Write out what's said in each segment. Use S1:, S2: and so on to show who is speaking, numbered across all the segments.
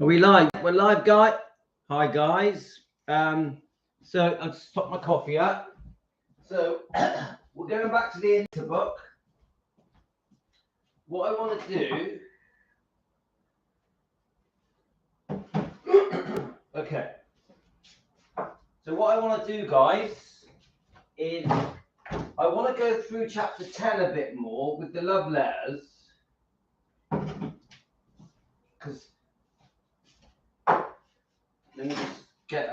S1: Are we live? We're live, guys. Hi, guys. So I'll just top my coffee up. So we're going back to the ANITA book. What I want to do. Okay. So what I want to do, guys, is I want to go through chapter 10 a bit more with the love letters. Because let me just get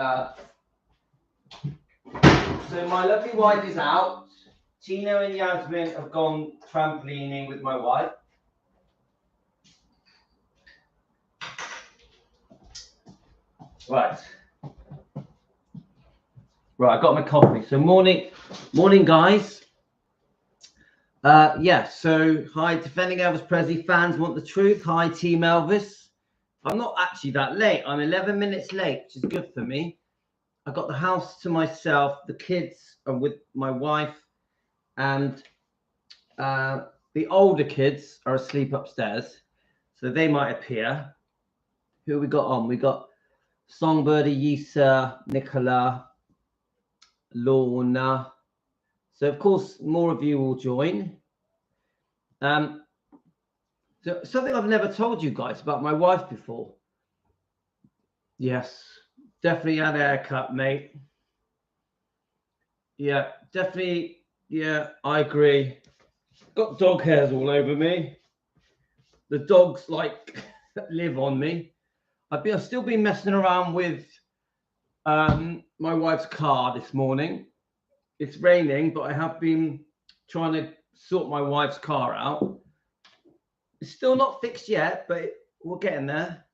S1: so my lovely wife is out. Tina and Yasmin have gone trampolining with my wife. Right, I got my coffee. So morning, guys. Yeah. So hi, defending Elvis Presley fans want the truth. Hi, Team Elvis. I'm not actually that late. I'm 11 minutes late, which is good for me. I got the house to myself. The kids are with my wife, and the older kids are asleep upstairs, so they might appear. Who we got on? We got Songbird, Yisa, Nicola, Lorna. So of course more of you will join. So something I've never told you guys about my wife before. Yes, definitely had a haircut, mate. Yeah, definitely. Yeah, I agree. Got dog hairs all over me. The dogs like live on me. I've still been messing around with my wife's car this morning. It's raining, but I have been trying to sort my wife's car out. It's still not fixed yet, but we're getting there.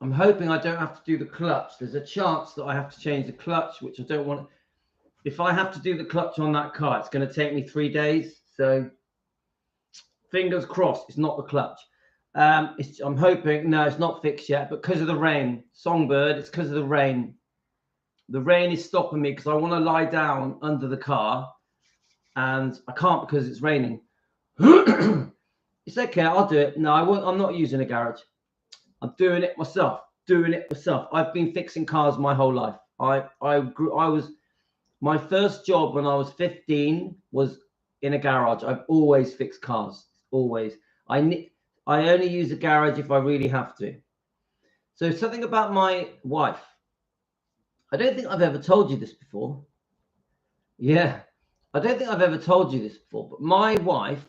S1: I'm hoping I don't have to do the clutch. There's a chance that I have to change the clutch, which I don't want. If I have to do the clutch on that car, it's going to take me 3 days. So fingers crossed, it's not the clutch. I'm hoping, no, it's not fixed yet, but because of the rain, Songbird, it's because of the rain. The rain is stopping me because I want to lie down under the car and I can't because it's raining. It's okay, I'll do it. No, I won't. I'm not using a garage. I'm doing it myself. I've been fixing cars my whole life. My first job when I was 15 was in a garage. I've always fixed cars. Always. I only use a garage if I really have to. So something about my wife. I don't think I've ever told you this before. Yeah, I don't think I've ever told you this before, but my wife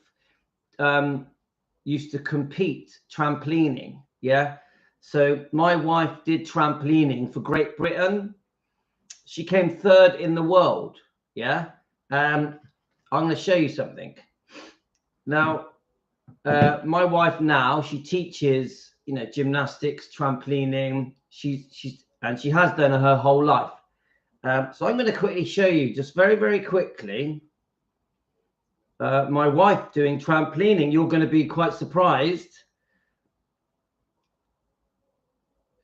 S1: used to compete trampolining. Yeah. So my wife did trampolining for Great Britain. She came 3rd in the world. Yeah. I'm going to show you something. Now, my wife now, she teaches, gymnastics, trampolining. And she has done her whole life. So I'm going to quickly show you, just very, very quickly, my wife doing trampolining. You're going to be quite surprised.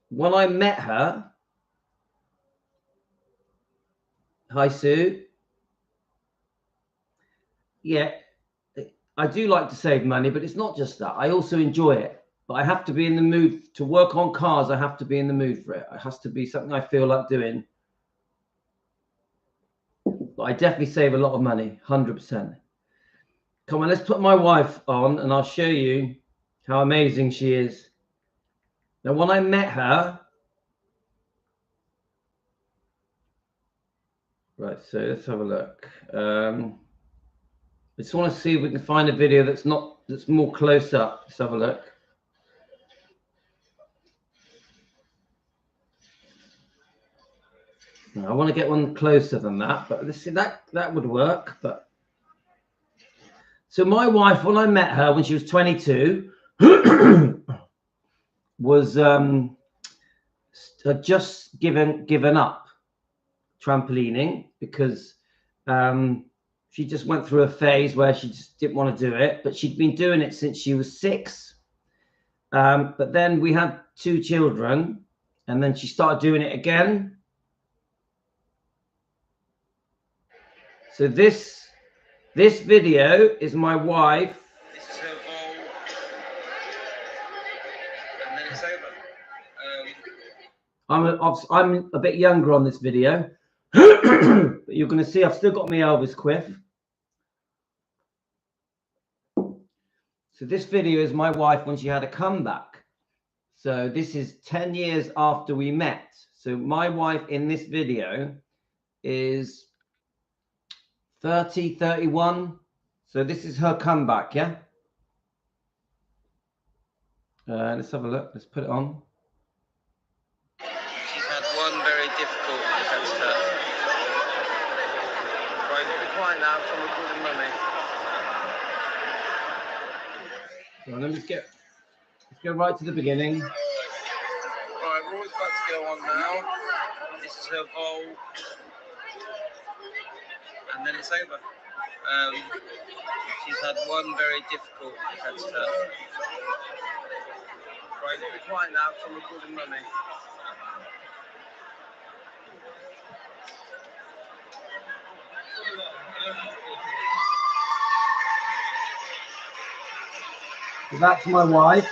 S1: When I met her, hi Sue. Yeah, I do like to save money, but it's not just that. I also enjoy it. But I have to be in the mood to work on cars. I have to be in the mood for it. It has to be something I feel like doing. But I definitely save a lot of money, 100%. Come on, let's put my wife on and I'll show you how amazing she is. Now, when I met her, right, so let's have a look. I just want to see if we can find a video that's more close up. Let's have a look. Now, I want to get one closer than that, but let's see, that would work. But so my wife, when I met her when she was 22, was had just given up trampolining because she just went through a phase where she just didn't want to do it, but she'd been doing it since she was 6. But then we had 2 children, and then she started doing it again. So this video is my wife. it's over. I'm a bit younger on this video, but you're going to see I've still got my Elvis quiff. So this video is my wife when she had a comeback. So this is 10 years after we met. So my wife in this video is 30, 31. So this is her comeback, yeah? Let's have a look. Let's put it on. She's had one very difficult defense turn. Right, be quiet now, so I'm recording Mummy. So let's go right to the beginning. Right, we're always about to go on now. This is her bowl. And then it's over. She's had one very difficult defense turn. Right, be quiet now, so I'm recording Mummy. So that's my wife.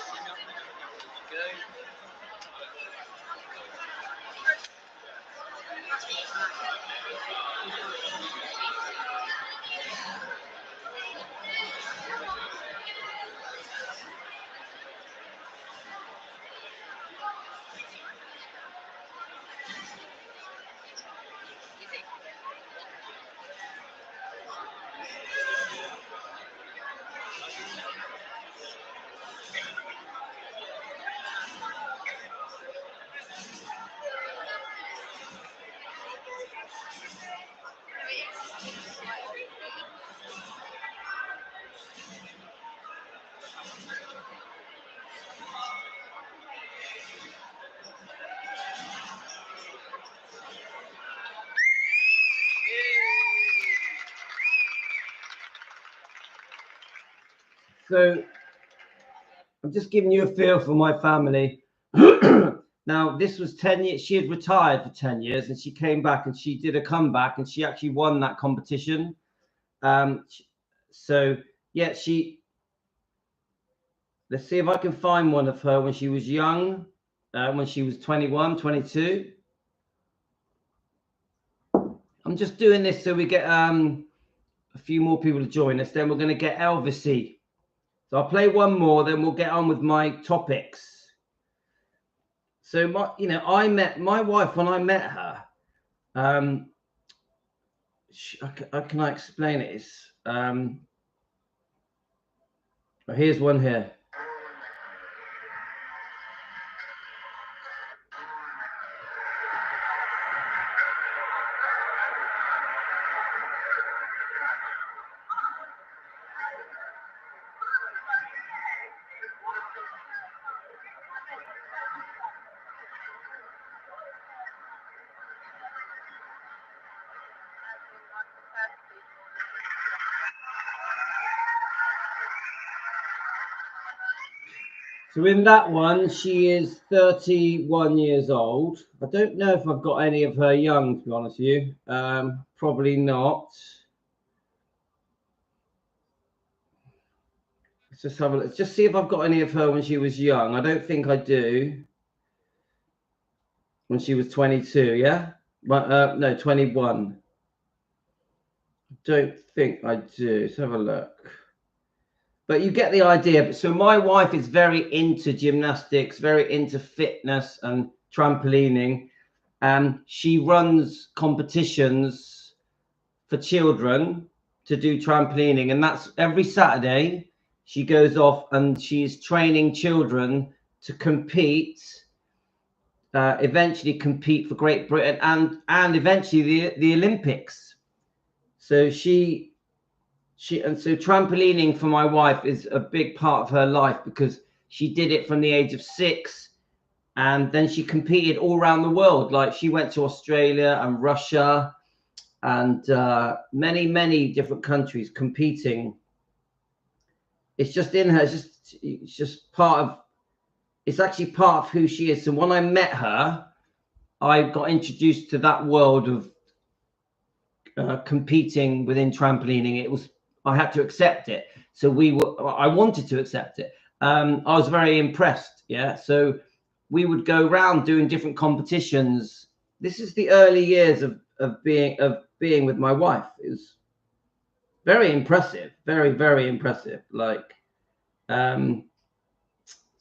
S1: So I'm just giving you a feel for my family. Now, this was 10 years. She had retired for 10 years and she came back and she did a comeback and she actually won that competition. So, yeah, let's see if I can find one of her when she was young, when she was 21, 22. I'm just doing this so we get a few more people to join us. Then we're going to get ELVIS-y. So I'll play one more, then we'll get on with my topics. So I met my wife when I met her. How can I explain it? It's, here's one here. So in that one, she is 31 years old. I don't know if I've got any of her young, to be honest with you. Probably not. Let's just have a look. Let's just see if I've got any of her when she was young. I don't think I do. When she was 22, yeah? But no, 21. I don't think I do. Let's have a look. But you get the idea. So my wife is very into gymnastics, very into fitness and trampolining. She runs competitions for children to do trampolining. And that's every Saturday. She goes off and she's training children to compete, eventually compete for Great Britain and eventually the Olympics. So and so trampolining for my wife is a big part of her life because she did it from the age of 6 and then she competed all around the world. Like she went to Australia and Russia and many different countries competing. It's just in her. It's just part of. It's actually part of who she is. So when I met her, I got introduced to that world of competing within trampolining. I had to accept it. So I wanted to accept it. I was very impressed. Yeah. So we would go around doing different competitions. This is the early years of being with my wife. It was very impressive, very, very impressive. Like, so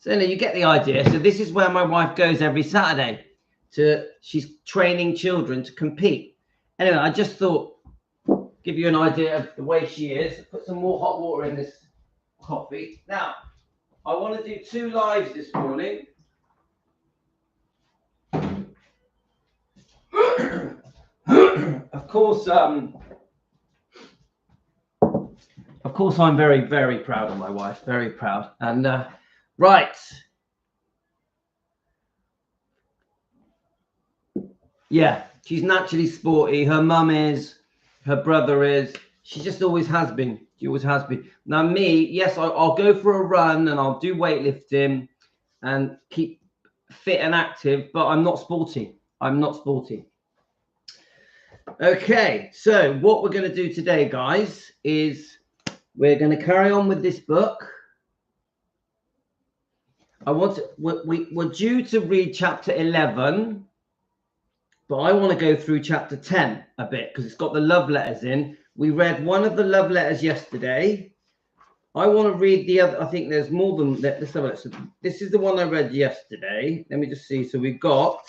S1: you get the idea. So this is where my wife goes every Saturday. She's training children to compete. Anyway, I just thought, give you an idea of the way she is. Put some more hot water in this coffee. Now, I want to do 2 lives this morning. Of course, I'm very, very proud of my wife. Very proud. And right. Yeah, she's naturally sporty. Her mum is. Her brother is. She just always has been. She always has been. Now me, yes, I'll go for a run and I'll do weightlifting and keep fit and active, but I'm not sporty. I'm not sporty. Okay, so what we're going to do today, guys, is we're going to carry on with this book. We're due to read chapter 11, but I want to go through chapter 10 a bit because it's got the love letters in. We read one of the love letters yesterday. I want to read the other. I think there's more than that. Let's have a look. So this is the one I read yesterday. Let me just see. So we've got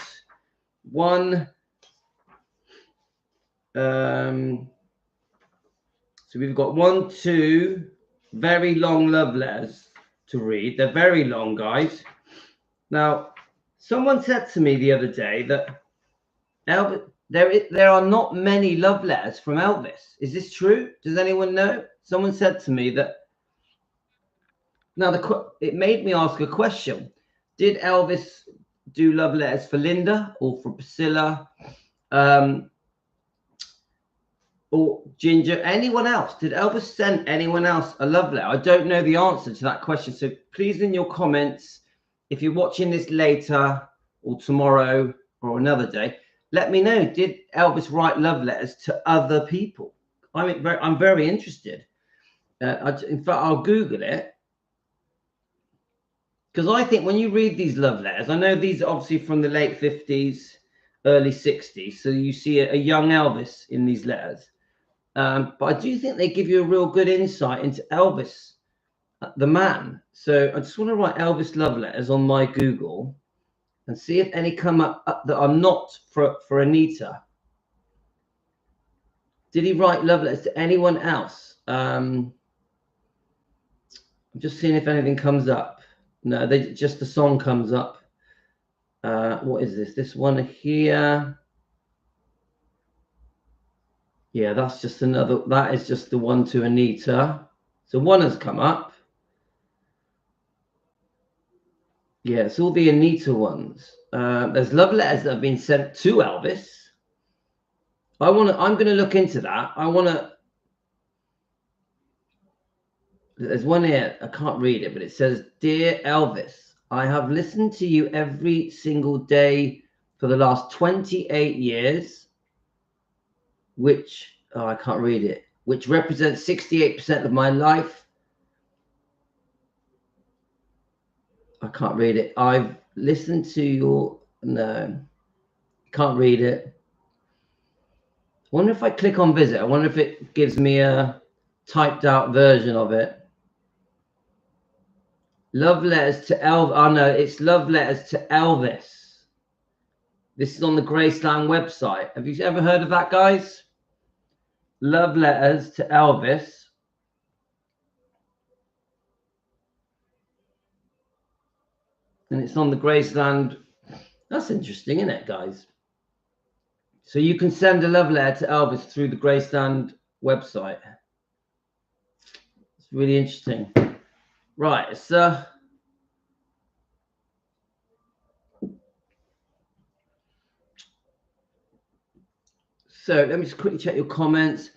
S1: one. So we've got 1, 2 very long love letters to read. They're very long, guys. Now, someone said to me the other day that there are not many love letters from Elvis. Is this true? Does anyone know? Someone said to me that. Now, it made me ask a question. Did Elvis do love letters for Linda or for Priscilla? Or Ginger, anyone else? Did Elvis send anyone else a love letter? I don't know the answer to that question. So please, in your comments, if you're watching this later or tomorrow or another day, let me know. Did Elvis write love letters to other people? I'm very interested. In fact, I'll Google it. Because I think when you read these love letters, I know these are obviously from the late 50s, early 60s. So you see a young Elvis in these letters. But I do think they give you a real good insight into Elvis, the man. So I just want to write Elvis love letters on my Google and see if any come up that are not for ANITA. Did he write love letters to anyone else? I'm just seeing if anything comes up. No, just the song comes up. What is this? This one here. Yeah, that's just another. That is just the one to ANITA. So one has come up. Yeah, it's all the ANITA ones. There's love letters that have been sent to Elvis. I'm going to look into that. There's one here. I can't read it, but it says, "Dear Elvis, I have listened to you every single day for the last 28 years, which, I can't read it, which represents 68% of my life." I can't read it. I've listened to your, no, can't read it. I wonder if I click on visit. I wonder if it gives me a typed out version of it. Love letters to Elvis. Oh no, it's love letters to Elvis. This is on the Graceland website. Have you ever heard of that, guys? Love letters to Elvis. And it's on the Graceland. That's interesting, isn't it, guys? So you can send a love letter to Elvis through the Graceland website. It's really interesting. Right, so let me just quickly check your comments.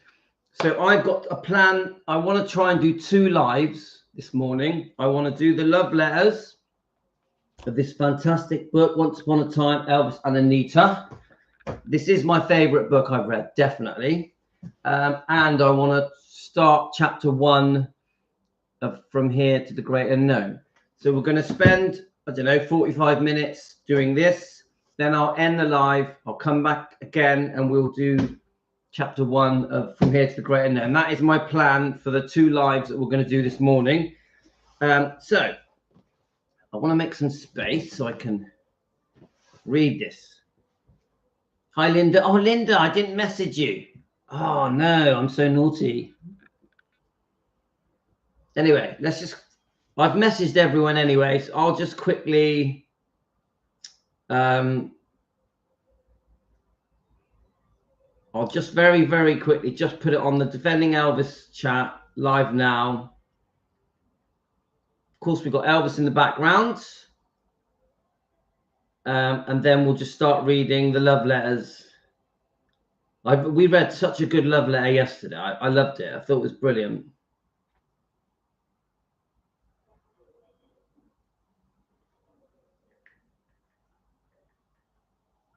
S1: So I've got a plan. I want to try and do 2 lives this morning. I want to do the love letters of this fantastic book, Once Upon a Time, Elvis and ANITA. This is my favorite book I've read, definitely. And I want to start chapter 1 of From Here to the Great Unknown. So we're going to spend I don't know, 45 minutes doing this. Then I'll end the live. I'll come back again and we'll do chapter 1 of From Here to the Great Unknown. And that is my plan for the 2 lives that we're going to do this morning. So I want to make some space so I can read this. Hi, Linda. Oh, Linda, I didn't message you. Oh, no, I'm so naughty. Anyway, I've messaged everyone anyway, so I'll just quickly I'll just very, very quickly just put it on the Defending Elvis chat live now. Of course, we've got Elvis in the background. And then we'll just start reading the love letters. We read such a good love letter yesterday. I loved it. I thought it was brilliant.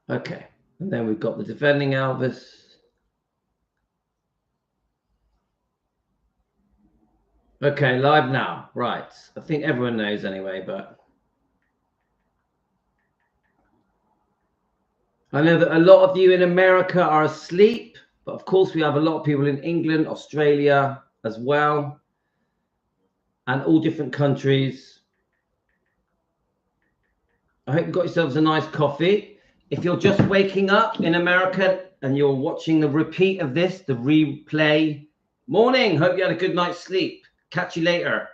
S1: Okay, and then we've got the Defending Elvis. Okay, live now. Right. I think everyone knows anyway, but I know that a lot of you in America are asleep, but of course we have a lot of people in England, Australia as well, and all different countries. I hope you got yourselves a nice coffee. If you're just waking up in America and you're watching the repeat of this, the replay, morning. Hope you had a good night's sleep. Catch you later.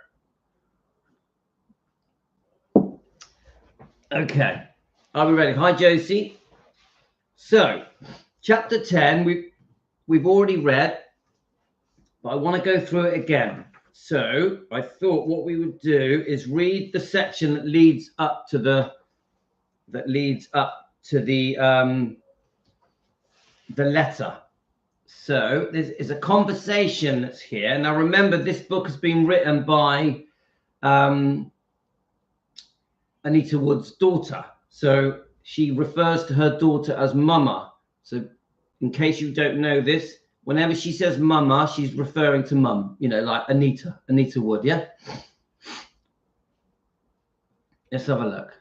S1: Okay. Are we ready? Hi, Josie. So, chapter 10, we've already read, but I want to go through it again. So, I thought what we would do is read the section that leads up to the letter. So there's a conversation that's here. Now remember, this book has been written by Anita Wood's daughter. So she refers to her daughter as Mama. So in case you don't know this, whenever she says Mama, she's referring to Mum, you know, like Anita Wood, yeah? Let's have a look.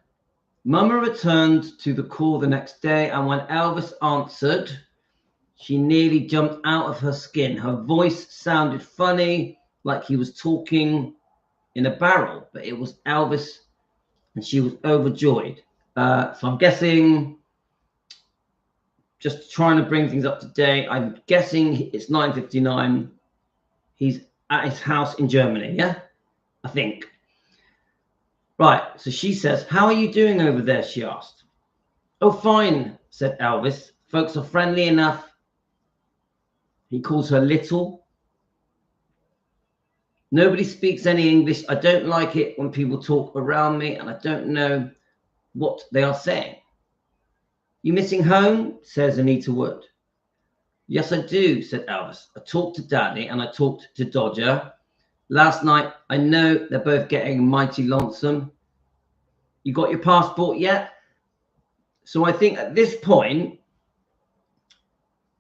S1: Mama returned to the call the next day, and when Elvis answered, she nearly jumped out of her skin. Her voice sounded funny, like he was talking in a barrel, but it was Elvis, and she was overjoyed. So I'm guessing, just trying to bring things up to date, I'm guessing it's 9:59. He's at his house in Germany, yeah? I think. Right, so she says, how are you doing over there, she asked. Oh, fine, said Elvis. Folks are friendly enough. He calls her little. Nobody speaks any English. I don't like it when people talk around me and I don't know what they are saying. You missing home? Says Anita Wood. Yes, I do, said Elvis. I talked to Daddy and I talked to Dodger. Last night, I know they're both getting mighty lonesome. You got your passport yet? So I think at this point,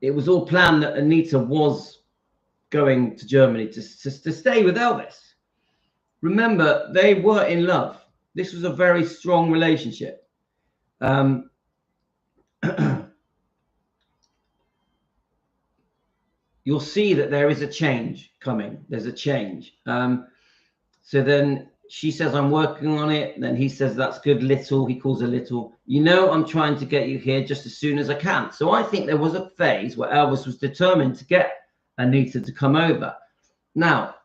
S1: it was all planned that Anita was going to Germany to stay with Elvis. Remember, they were in love. This was a very strong relationship. You'll see that there is a change coming. There's a change. So then she says, I'm working on it. Then he says, that's good, little. He calls her little. You know, I'm trying to get you here just as soon as I can. So I think there was a phase where Elvis was determined to get Anita to come over. Now,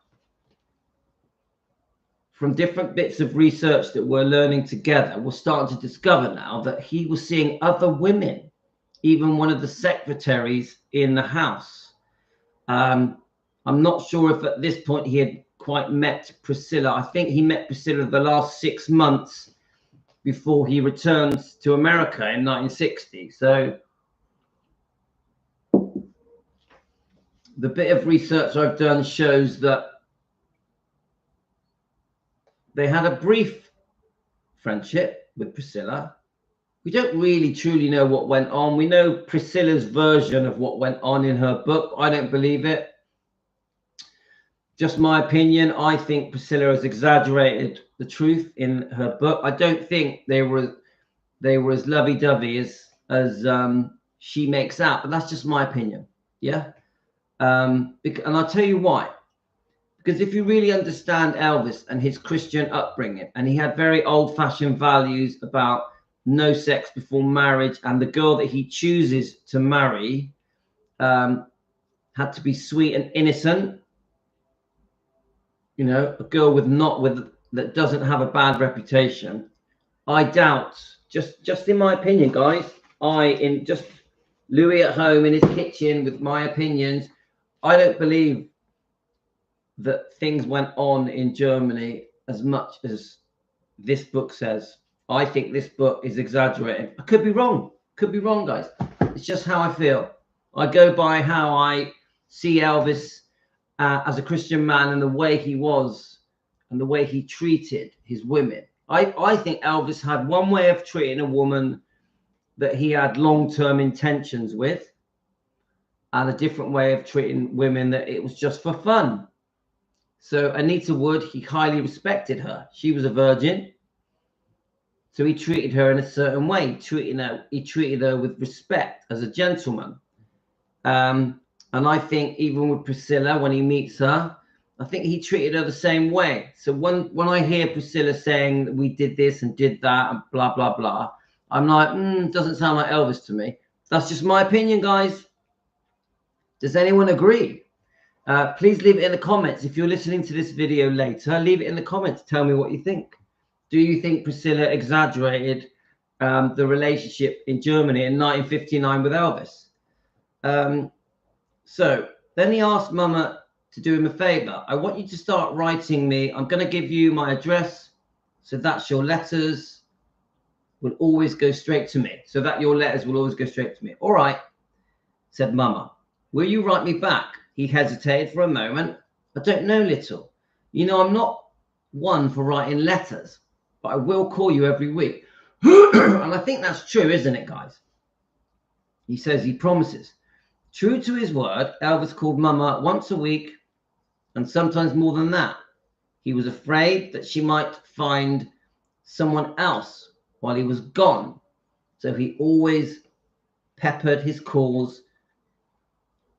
S1: from different bits of research that we're learning together, we're starting to discover now that he was seeing other women, even one of the secretaries in the house. I'm not sure if at this point he had quite met Priscilla. I think he met Priscilla the last 6 months before he returned to America in 1960. So the bit of research I've done shows that they had a brief friendship with Priscilla. We don't really truly know what went on. We know Priscilla's version of what went on in her book. I don't believe it. Just my opinion. I think Priscilla has exaggerated the truth in her book. I don't think they were as lovey-dovey as she makes out, but that's just my opinion. Yeah. And I'll tell you why. Because if you really understand Elvis and his Christian upbringing, and he had very old-fashioned values about no sex before marriage, and the girl that he chooses to marry had to be sweet and innocent. You know, a girl that doesn't have a bad reputation. I doubt, just in my opinion, guys, just Louis at home in his kitchen with my opinions, I don't believe that things went on in Germany as much as this book says. I think this book is exaggerating. I could be wrong. Could be wrong, guys. It's just how I feel. I go by how I see Elvis as a Christian man and the way he was and the way he treated his women. I think Elvis had one way of treating a woman that he had long-term intentions with, and a different way of treating women that it was just for fun. So Anita Wood, he highly respected her. She was a virgin. So he treated her in a certain way. He treated her with respect as a gentleman. And I think even with Priscilla, when he meets her, I think he treated her the same way. So when I hear Priscilla saying that we did this and did that and blah, blah, blah, I'm like, doesn't sound like Elvis to me. That's just my opinion, guys. Does anyone agree? Please leave it in the comments. If you're listening to this video later, leave it in the comments. Tell me what you think. Do you think Priscilla exaggerated the relationship in Germany in 1959 with Elvis? So then he asked Mama to do him a favor. I want you to start writing me. I'm going to give you my address. So that's your letters will always go straight to me. So that your letters will always go straight to me. All right, said Mama. Will you write me back? He hesitated for a moment. I don't know, little. You know, I'm not one for writing letters, but I will call you every week. And I think that's true, isn't it, guys? He says he promises. True to his word, Elvis called Mama once a week, and sometimes more than that. He was afraid that she might find someone else while he was gone. So he always peppered his calls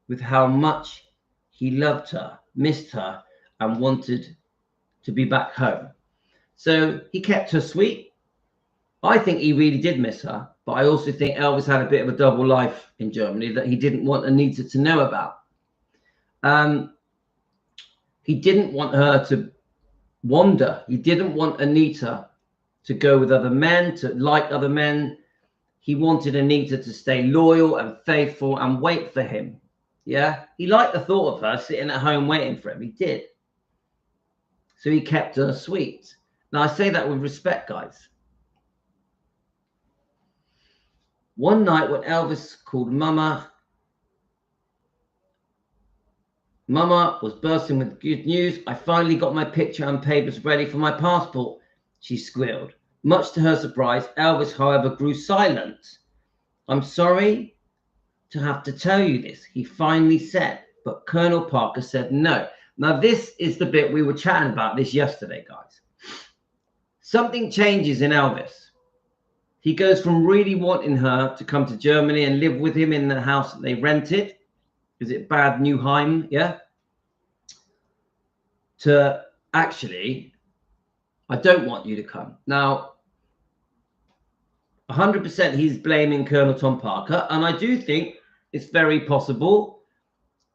S1: with how much he loved her, missed her, and wanted to be back home. So he kept her sweet. I think he really did miss her, but I also think Elvis had a bit of a double life in Germany that he didn't want Anita to know about. He didn't want her to wander. He didn't want Anita to go with other men, to like other men. He wanted Anita to stay loyal and faithful and wait for him. Yeah, he liked the thought of her sitting at home waiting for him. He did. So he kept her sweet. Now, I say that with respect, guys. One night when Elvis called Mama, Mama was bursting with good news. I finally got my picture and papers ready for my passport, she squealed. Much to her surprise, Elvis, however, grew silent. I'm sorry to have to tell you this, he finally said, but Colonel Parker said no. Now, this is the bit we were chatting about this yesterday, guys. Something changes in Elvis. He goes from really wanting her to come to Germany and live with him in the house that they rented. Is it Bad Neuheim? Yeah. To actually, I don't want you to come. Now, 100% he's blaming Colonel Tom Parker. And I do think it's very possible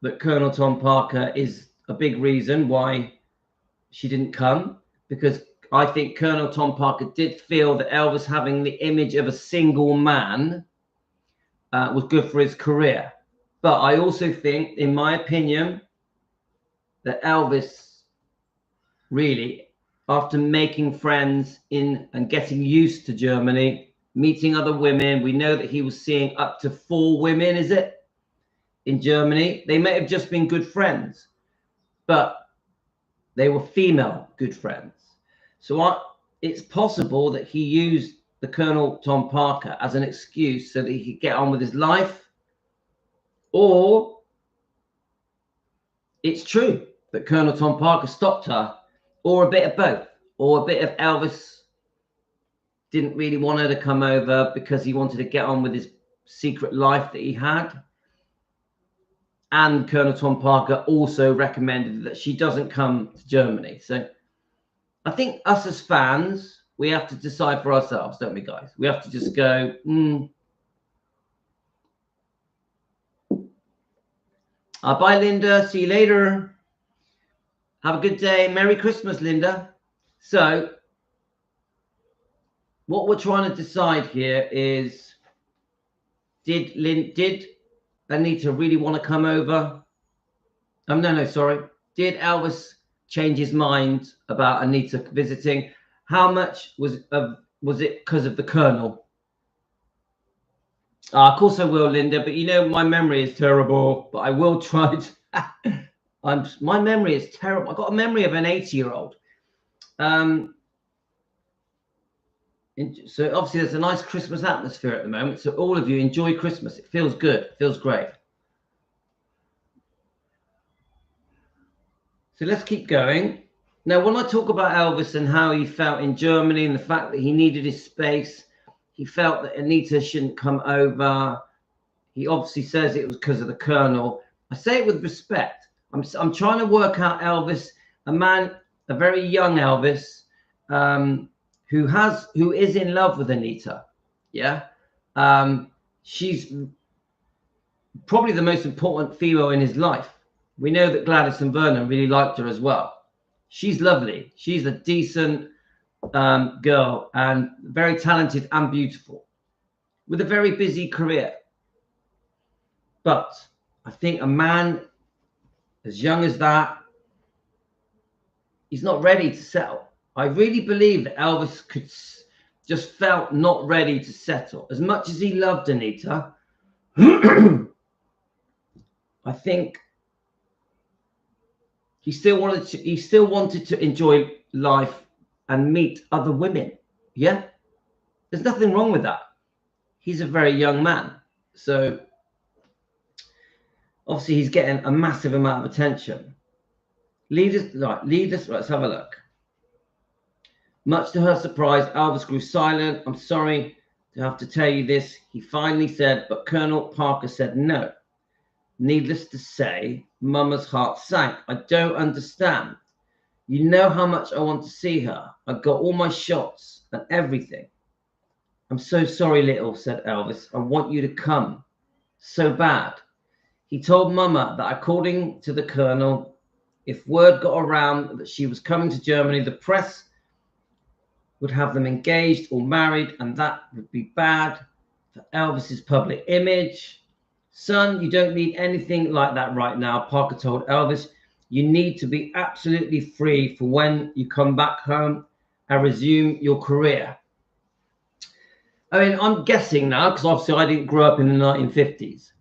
S1: that Colonel Tom Parker is a big reason why she didn't come, because I think Colonel Tom Parker did feel that Elvis having the image of a single man was good for his career. But I also think, in my opinion, that Elvis really, after making friends in and getting used to Germany, meeting other women, we know that he was seeing up to 4 women, is it, in Germany? They may have just been good friends, but they were female good friends. So it's possible that he used the Colonel Tom Parker as an excuse so that he could get on with his life, or it's true that Colonel Tom Parker stopped her, or a bit of both. or a bit of Elvis didn't really want her to come over because he wanted to get on with his secret life that he had. And Colonel Tom Parker also recommended that she doesn't come to Germany. So I think us as fans, we have to decide for ourselves, don't we, guys? We have to just go, bye, Linda. See you later. Have a good day. Merry Christmas, Linda. So what we're trying to decide here is, did Anita really want to come over? No, sorry. Did Elvis change his mind about Anita visiting? How much was it because of the Colonel? Of course I will, Linda, but you know my memory is terrible, but I will try to my memory is terrible. I've got a memory of an 80-year-old. So obviously there's a nice Christmas atmosphere at the moment. So all of you enjoy Christmas. It feels good. It feels great. So let's keep going. Now, when I talk about Elvis and how he felt in Germany and the fact that he needed his space, he felt that Anita shouldn't come over. He obviously says it was because of the Colonel. I say it with respect. I'm trying to work out Elvis, a very young Elvis, who is in love with Anita. Yeah. She's probably the most important female in his life. We know that Gladys and Vernon really liked her as well. She's lovely. She's a decent girl and very talented and beautiful with a very busy career. But I think a man as young as that, he's not ready to settle. I really believe that Elvis just felt not ready to settle. As much as he loved Anita, I think he still wanted to enjoy life and meet other women. Yeah, there's nothing wrong with that. He's a very young man, so obviously he's getting a massive amount of attention. Let's have a look. Much to her surprise, Elvis grew silent. I'm sorry to have to tell you this, he finally said, but Colonel Parker said no. Needless to say, Mama's heart sank. I don't understand. You know how much I want to see her. I got all my shots and everything. I'm so sorry, little, said Elvis. I want you to come. So bad. He told Mama that according to the Colonel, if word got around that she was coming to Germany, the press would have them engaged or married, and that would be bad for Elvis's public image. Son, you don't need anything like that right now, Parker told Elvis. You need to be absolutely free for when you come back home and resume your career. I mean, I'm guessing now, because obviously I didn't grow up in the 1950s,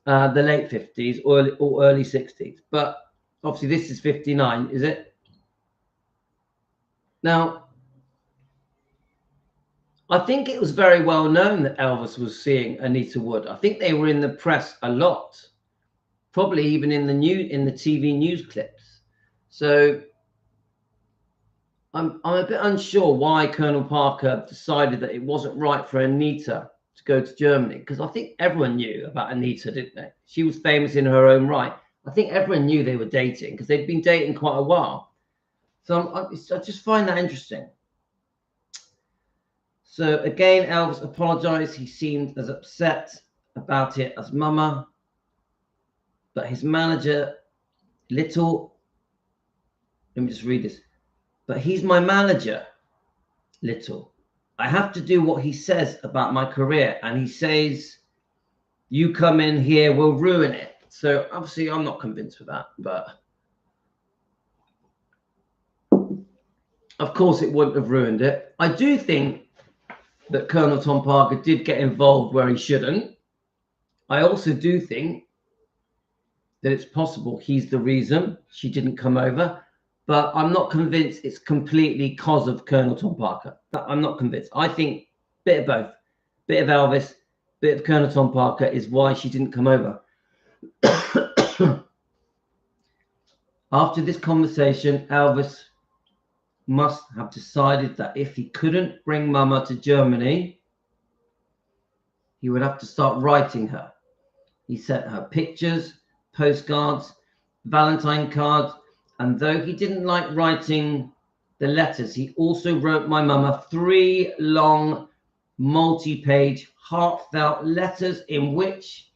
S1: the late 50s or early 60s. But obviously this is 59, is it? Now, I think it was very well known that Elvis was seeing Anita Wood. I think they were in the press a lot, probably even in the TV news clips. So I'm a bit unsure why Colonel Parker decided that it wasn't right for Anita to go to Germany, because I think everyone knew about Anita, didn't they? She was famous in her own right. I think everyone knew they were dating because they'd been dating quite a while. So I just find that interesting. So again, Elvis apologized. He seemed as upset about it as Mama. But his manager, let me just read this. But he's my manager, Little. I have to do what he says about my career. And he says, you come in here, we'll ruin it. So obviously I'm not convinced with that. But of course it wouldn't have ruined it. I do think that Colonel Tom Parker did get involved where he shouldn't. I also do think that it's possible he's the reason she didn't come over. But I'm not convinced it's completely because of Colonel Tom Parker. I'm not convinced. I think bit of both. Bit of Elvis, bit of Colonel Tom Parker is why she didn't come over. After this conversation, Elvis must have decided that if he couldn't bring Mama to Germany, he would have to start writing her. He sent her pictures, postcards, Valentine cards, and though he didn't like writing the letters, he also wrote my Mama 3 long, multi-page, heartfelt letters in which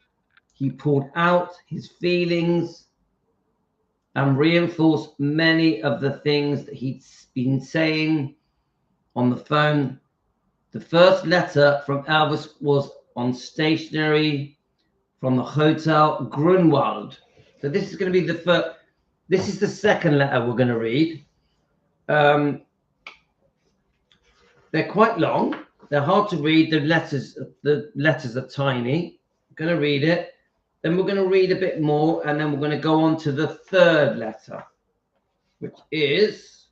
S1: he poured out his feelings and reinforced many of the things that he'd been saying on the phone. The first letter from Elvis was on stationery from the Hotel Grunwald. So this is going to be the first. This is the second letter we're going to read. They're quite long. They're hard to read. The letters are tiny. I'm going to read it. Then we're going to read a bit more, and then we're going to go on to the third letter, which is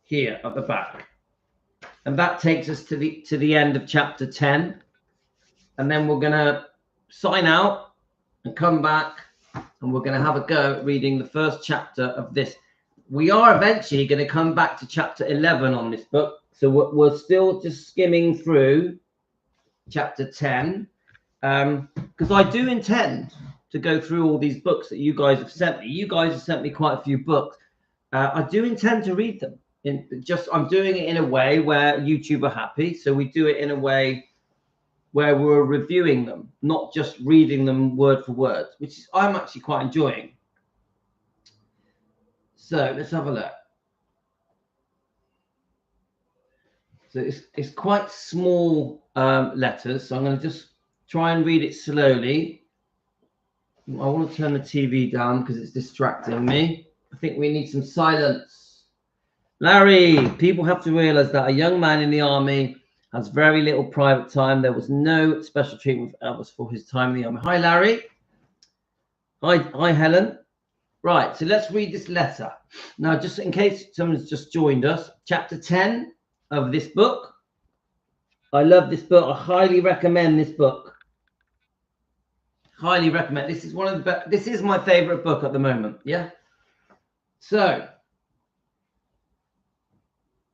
S1: here at the back. And that takes us to the end of chapter 10. And then we're going to sign out and come back, and we're going to have a go at reading the first chapter of this. We are eventually going to come back to chapter 11 on this book. So we're still just skimming through chapter 10. Because I do intend to go through all these books that you guys have sent me. You guys have sent me quite a few books. I do intend to read them. I'm doing it in a way where YouTube are happy. So we do it in a way where we're reviewing them, not just reading them word for word, which I'm actually quite enjoying. So let's have a look. So it's quite small letters. So I'm going to just try and read it slowly. I want to turn the TV down because it's distracting me. I think we need some silence. Larry, people have to realize that a young man in the army has very little private time. There was no special treatment for Elvis for his time in the army. Hi, Larry. Hi, Helen. Right, so let's read this letter. Now, just in case someone's just joined us, chapter 10 of this book. I love this book. I highly recommend this book. Highly recommend. This is one of the best. This is my favorite book at the moment. Yeah. So,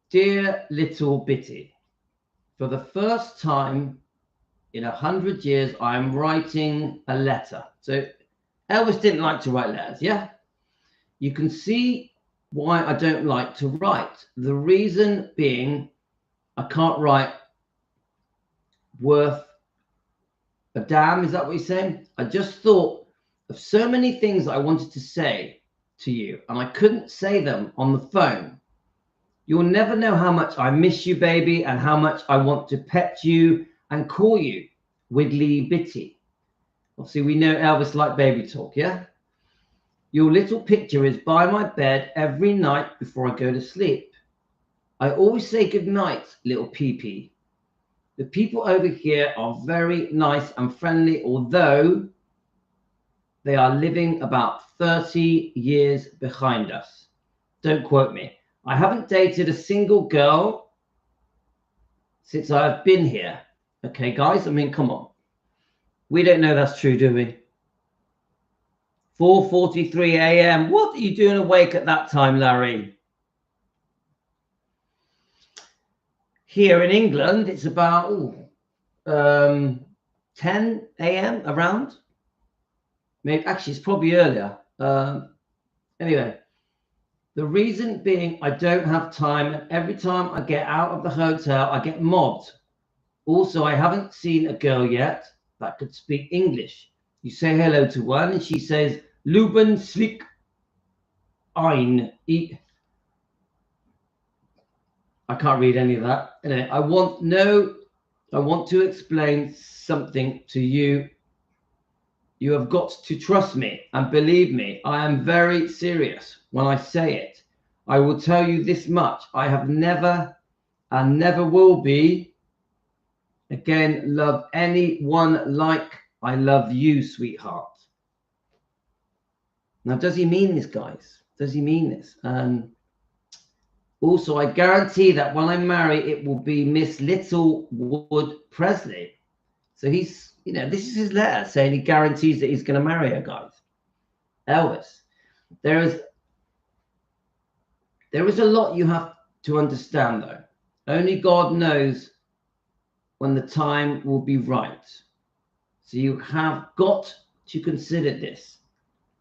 S1: dear little Bitty, for the first time in 100 years, I'm writing a letter. So, Elvis didn't like to write letters. Yeah. You can see why I don't like to write. The reason being, I can't write worth a damn. Is that what you're saying? I just thought of so many things I wanted to say to you, and I couldn't say them on the phone. You'll never know how much I miss you, baby, and how much I want to pet you and call you Wiggly Bitty. Obviously, we know Elvis liked baby talk, yeah? Your little picture is by my bed every night before I go to sleep. I always say good night, little Pee-Pee. The people over here are very nice and friendly, although they are living about 30 years behind us. Don't quote me. I haven't dated a single girl since I've been here. Okay, guys? I mean, come on. We don't know that's true, do we? 4:43 a.m. What are you doing awake at that time, Larry? Here in England, it's about 10 a.m. around. Maybe actually it's probably earlier. Anyway, the reason being I don't have time, and every time I get out of the hotel, I get mobbed. Also, I haven't seen a girl yet that could speak English. You say hello to one, and she says, Luben Slik Ein. I can't read any of that. Anyway, I want to explain something to you. You have got to trust me and believe me. I am very serious when I say it. I will tell you this much. I have never and never will be again love anyone like I love you, sweetheart. Now, does he mean this, guys? Does he mean this? Also, I guarantee that when I marry, it will be Miss Littlewood Presley. So he's, this is his letter saying he guarantees that he's going to marry her, guys. Elvis. There is a lot you have to understand, though. Only God knows when the time will be right. So you have got to consider this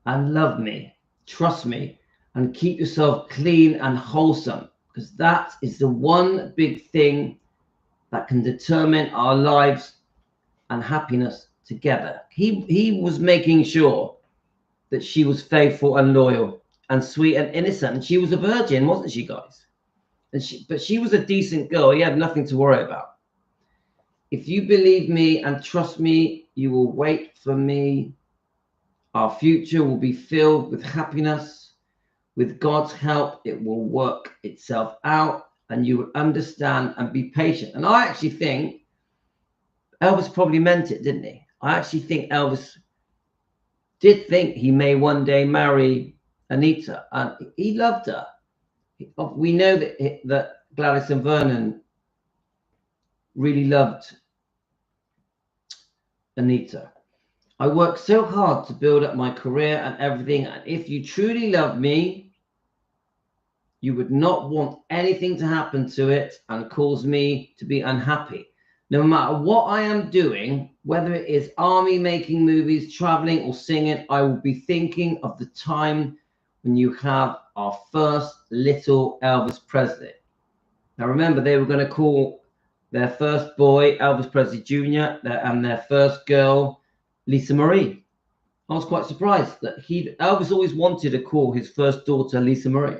S1: and love me, trust me, and keep yourself clean and wholesome, because that is the one big thing that can determine our lives and happiness together. He was making sure that she was faithful and loyal and sweet and innocent, and she was a virgin, wasn't she, guys? But she was a decent girl. He had nothing to worry about. If you believe me and trust me, you will wait for me. Our future will be filled with happiness. With God's help, it will work itself out, and you will understand and be patient. And I actually think Elvis probably meant it, didn't he? I actually think Elvis did think he may one day marry Anita, and he loved her. We know that Gladys and Vernon really loved Anita. I worked so hard to build up my career and everything, and if you truly love me, you would not want anything to happen to it and cause me to be unhappy. No matter what I am doing, whether it is army, making movies, traveling, or singing, I will be thinking of the time when you have our first little Elvis Presley. Now remember, they were going to call their first boy Elvis Presley Jr. and their first girl Lisa Marie. I was quite surprised that Elvis always wanted to call his first daughter Lisa Marie.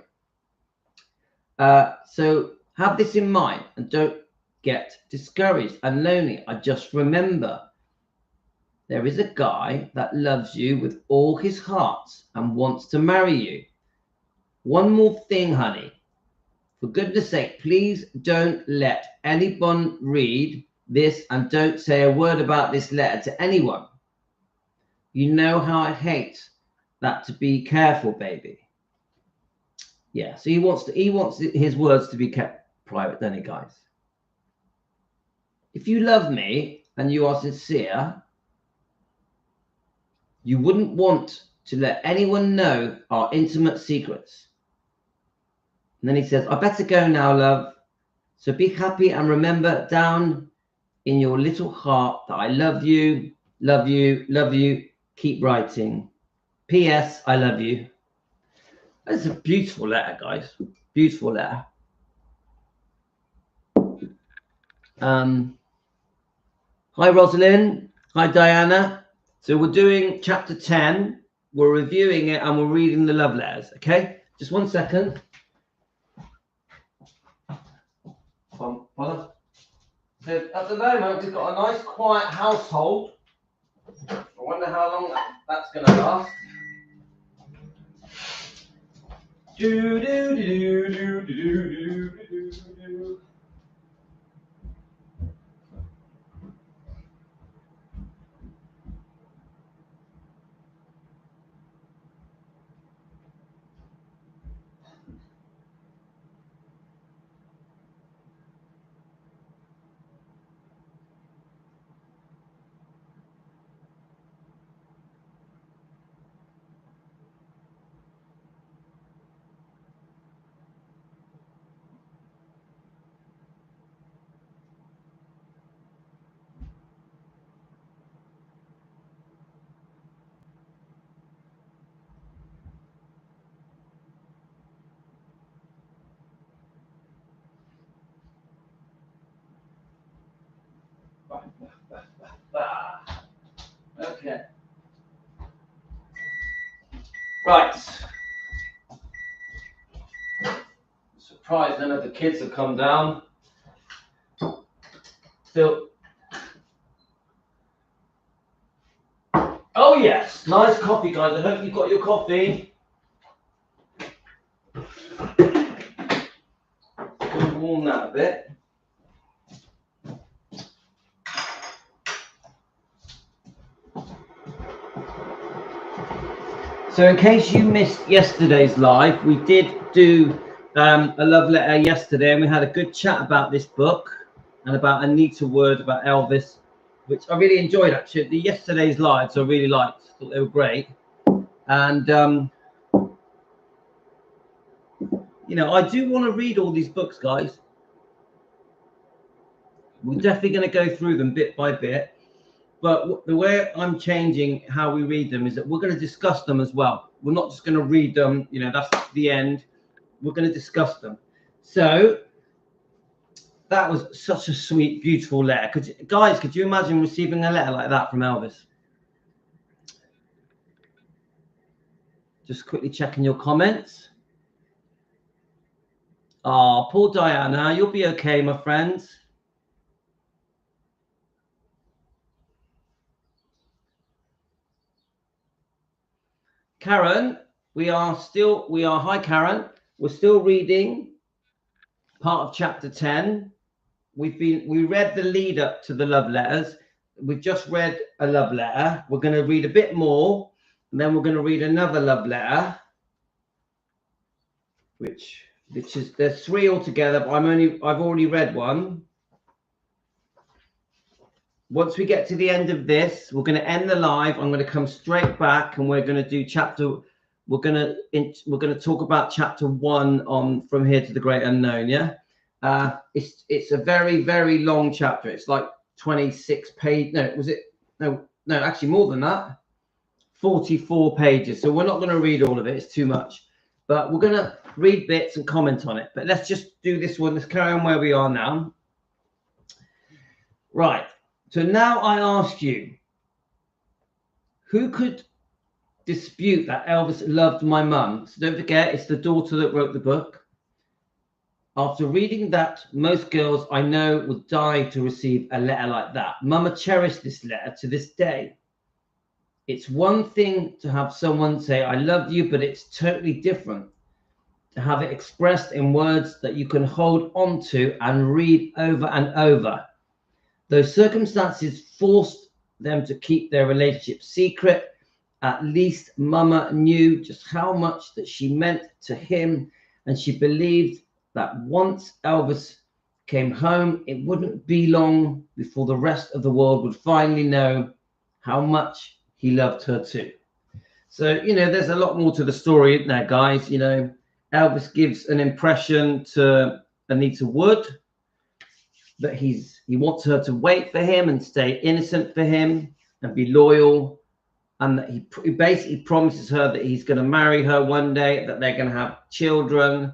S1: So have this in mind and don't get discouraged and lonely. I just remember there is a guy that loves you with all his heart and wants to marry you. One more thing, honey. For goodness sake, please don't let anyone read this and don't say a word about this letter to anyone. You know how I hate that. To be careful, baby. Yeah, so he wants his words to be kept private, doesn't he, guys? If you love me and you are sincere, you wouldn't want to let anyone know our intimate secrets. And then he says, I better go now, love. So be happy and remember down in your little heart that I love you, love you, love you. Keep writing. P.S. I love you. That's a beautiful letter, guys. Beautiful letter. Hi, Rosalind. Hi, Diana. So we're doing chapter 10. We're reviewing it and we're reading the love letters. Okay, just 1 second. So at the moment, we've got a nice, quiet household. I wonder how long that's going to last. Do do do do do do do do. Okay. Right. Surprised none of the kids have come down. Still. Oh yes, nice coffee, guys. I hope you've got your coffee. Warm that a bit. So in case you missed yesterday's live, we did do a love letter yesterday, and we had a good chat about this book and about Anita Word, about Elvis, which I really enjoyed actually. The yesterday's lives I really liked, thought they were great. And You know, I do want to read all these books, guys. We're definitely going to go through them bit by bit. But the way I'm changing how we read them is that we're going to discuss them as well. We're not just going to read them, you know, that's the end. We're going to discuss them. So that was such a sweet, beautiful letter. Guys, could you imagine receiving a letter like that from Elvis? Just quickly checking your comments. Oh, poor Diana, you'll be okay, my friends. Karen, hi Karen. We're still reading part of chapter 10. We read the lead up to the love letters. We've just read a love letter. We're going to read a bit more, and then we're going to read another love letter, which is, there's 3 altogether, but I've already read one. Once we get to the end of this, we're going to end the live. I'm going to come straight back, and we're going to do we're going to talk about chapter 1 on From Here to the Great Unknown. Yeah. It's a very, very long chapter. It's like 26 pages. No, actually more than that. 44 pages. So we're not going to read all of it. It's too much. But we're going to read bits and comment on it. But let's just do this one. Let's carry on where we are now. Right. So now I ask you, who could dispute that Elvis loved my mum? So don't forget, it's the daughter that wrote the book. After reading that, most girls I know would die to receive a letter like that. Mama cherished this letter to this day. It's one thing to have someone say, I love you, but it's totally different to have it expressed in words that you can hold on to and read over and over. Those circumstances forced them to keep their relationship secret. At least Mama knew just how much that she meant to him, and she believed that once Elvis came home, it wouldn't be long before the rest of the world would finally know how much he loved her too. So, you know, there's a lot more to the story, isn't there, guys? You know, Elvis gives an impression to Anita Wood that he wants her to wait for him and stay innocent for him and be loyal, and that he basically promises her that he's going to marry her one day, that they're going to have children.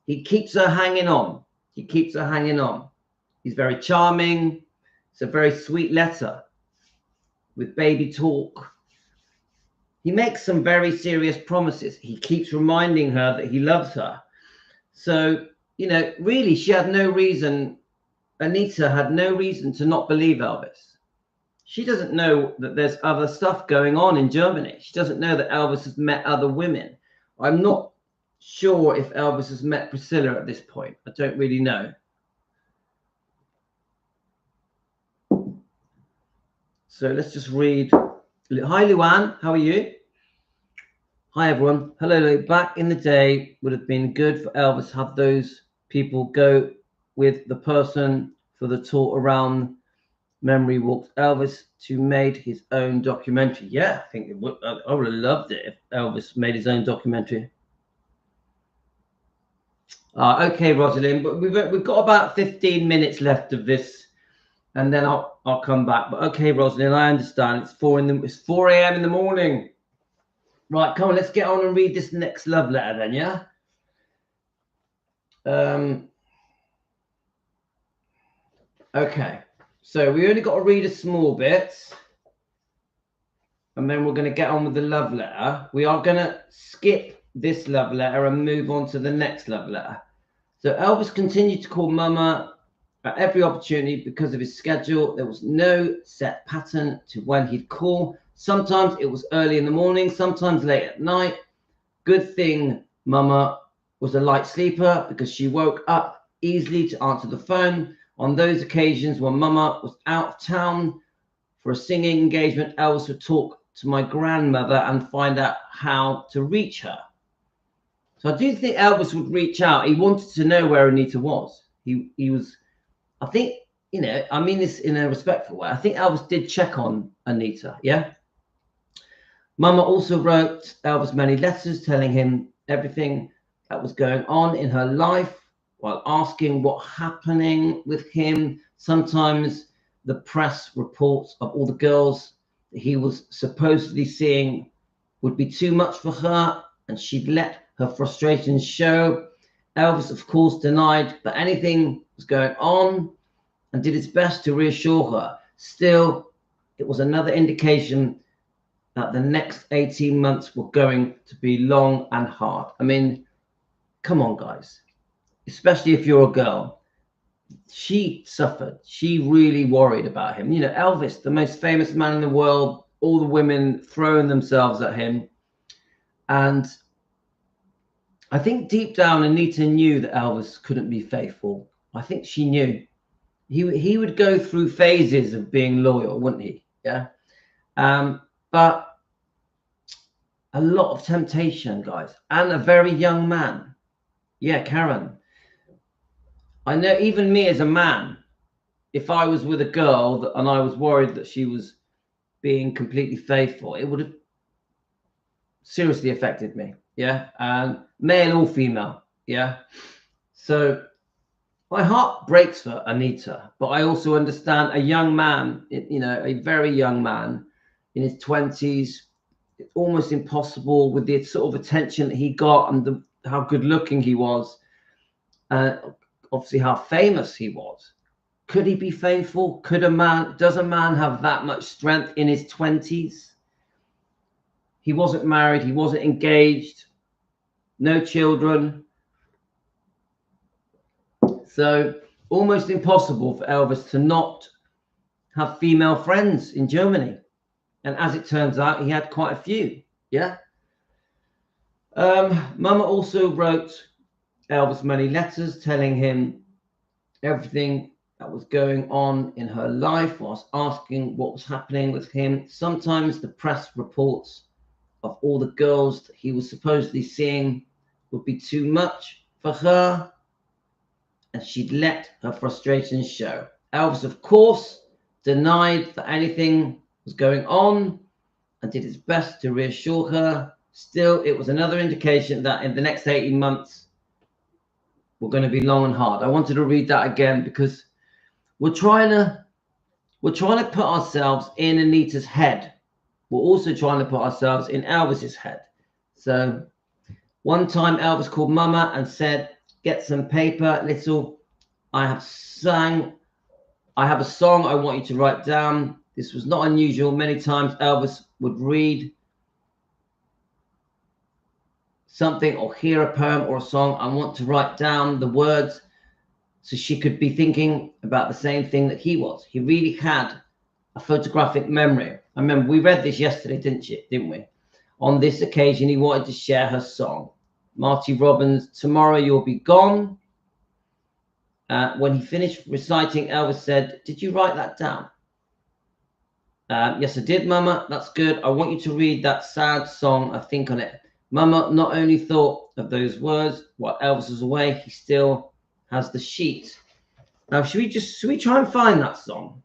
S1: He keeps her hanging on. He keeps her hanging on. He's very charming. It's a very sweet letter with baby talk. He makes some very serious promises. He keeps reminding her that he loves her. So, you know, really, she had no reason. Anita had no reason to not believe Elvis. She doesn't know that there's other stuff going on in Germany. She doesn't know that Elvis has met other women. I'm not sure if Elvis has met Priscilla at this point. I don't really know. So let's just read. Hi, Luann. How are you? Hi, everyone. Hello. Back in the day, would have been good for Elvis to have those people go with the person for the tour around memory walks. Elvis to made his own documentary. Yeah, I think it would. I would have loved it if Elvis made his own documentary. Okay, Rosalind, but we've got about 15 minutes left of this, and then I'll come back. But okay, Rosalind, I understand. It's 4 a.m. in the morning. Right, come on, let's get on and read this next love letter then, yeah? Okay, so we only got to read a small bit, and then we're going to get on with the love letter. We are going to skip this love letter and move on to the next love letter. So Elvis continued to call Mama at every opportunity because of his schedule. There was no set pattern to when he'd call. Sometimes it was early in the morning, sometimes late at night. Good thing Mama was a light sleeper because she woke up easily to answer the phone. On those occasions when Mama was out of town for a singing engagement, Elvis would talk to my grandmother and find out how to reach her. So I do think Elvis would reach out. He wanted to know where Anita was. He was, I think, you know, I mean this in a respectful way. I think Elvis did check on Anita, yeah? Mama also wrote Elvis many letters telling him everything that was going on in her life while asking what's happening with him. Sometimes the press reports of all the girls that he was supposedly seeing would be too much for her, and she'd let her frustrations show. Elvis, of course, denied that anything was going on and did his best to reassure her. Still, it was another indication that the next 18 months were going to be long and hard. I mean, come on, guys, especially if you're a girl. She suffered. She really worried about him. You know, Elvis, the most famous man in the world, all the women throwing themselves at him. And I think deep down, Anita knew that Elvis couldn't be faithful. I think she knew. He would go through phases of being loyal, wouldn't he? Yeah. But a lot of temptation, guys, and a very young man. Yeah, Karen. I know even me as a man, if I was with a girl and I was worried that she was being completely faithful, it would have seriously affected me. Yeah. And male or female. Yeah. So my heart breaks for Anita, but I also understand a young man, you know, a very young man in his 20s. It's almost impossible with the sort of attention that he got and how good looking he was. Obviously how famous he was. Could he be faithful? Does a man have that much strength in his 20s? He wasn't married. He wasn't engaged. No children. So almost impossible for Elvis to not have female friends in Germany. And as it turns out, he had quite a few. Yeah. Mama also wrote Elvis many letters telling him everything that was going on in her life, whilst asking what was happening with him. Sometimes the press reports of all the girls that he was supposedly seeing would be too much for her, and she'd let her frustrations show. Elvis, of course, denied that anything was going on and did his best to reassure her. Still, it was another indication that in the next 18 months were going to be long and hard. I wanted to read that again because we're trying to put ourselves in Anita's head. We're also trying to put ourselves in Elvis's head. So one time Elvis called Mama and said, "Get some paper, little. I have a song I want you to write down." This was not unusual. Many times Elvis would read something or hear a poem or a song and want to write down the words so she could be thinking about the same thing that he was. He really had a photographic memory. I remember we read this yesterday, didn't we? On this occasion, he wanted to share her song. Marty Robbins' "Tomorrow You'll Be Gone." When he finished reciting, Elvis said, "Did you write that down?" "Yes, I did, Mama. That's good. I want you to read that sad song. I think on it." Mama not only thought of those words while Elvis was away, he still has the sheet. Now, should we try and find that song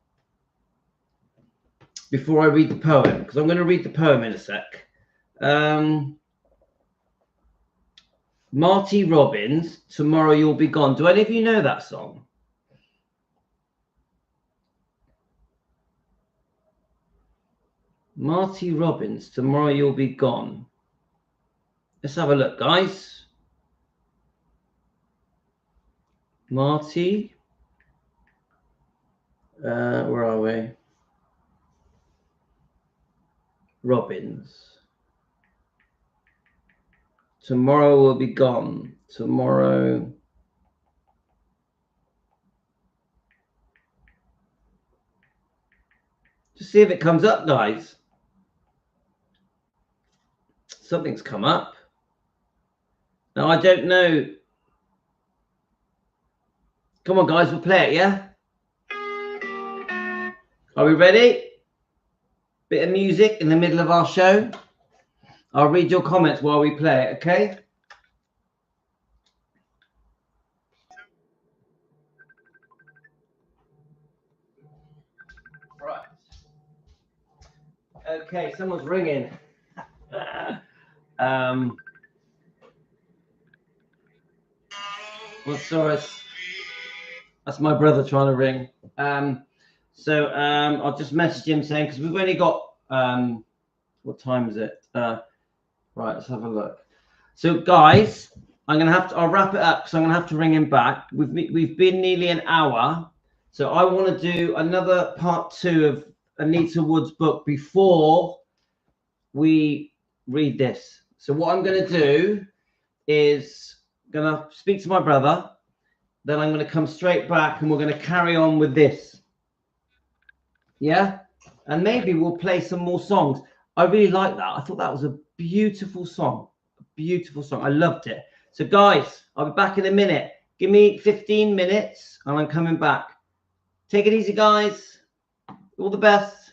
S1: before I read the poem? Because I'm going to read the poem in a sec. Marty Robbins, "Tomorrow You'll Be Gone." Do any of you know that song? Marty Robbins, "Tomorrow You'll Be Gone." Let's have a look, guys. Marty. Where are we? Robbins. "Tomorrow Will Be Gone." Tomorrow. Just see if it comes up, guys. Something's come up. Now, I don't know. Come on, guys, we'll play it, yeah? Are we ready? Bit of music in the middle of our show. I'll read your comments while we play it, okay? Right. Okay, someone's ringing. Well, sorry. That's my brother trying to ring. I'll just message him saying, because we've only got, what time is it? Right, let's have a look. So guys, I'll wrap it up because I'm going to have to ring him back. We've been nearly an hour. So I want to do another part 2 of Anita Wood's book before we read this. So what I'm going to do is going to speak to my brother. Then I'm going to come straight back and we're going to carry on with this. Yeah? And maybe we'll play some more songs. I really like that. I thought that was a beautiful song. A beautiful song. I loved it. So guys, I'll be back in a minute. Give me 15 minutes and I'm coming back. Take it easy, guys. All the best.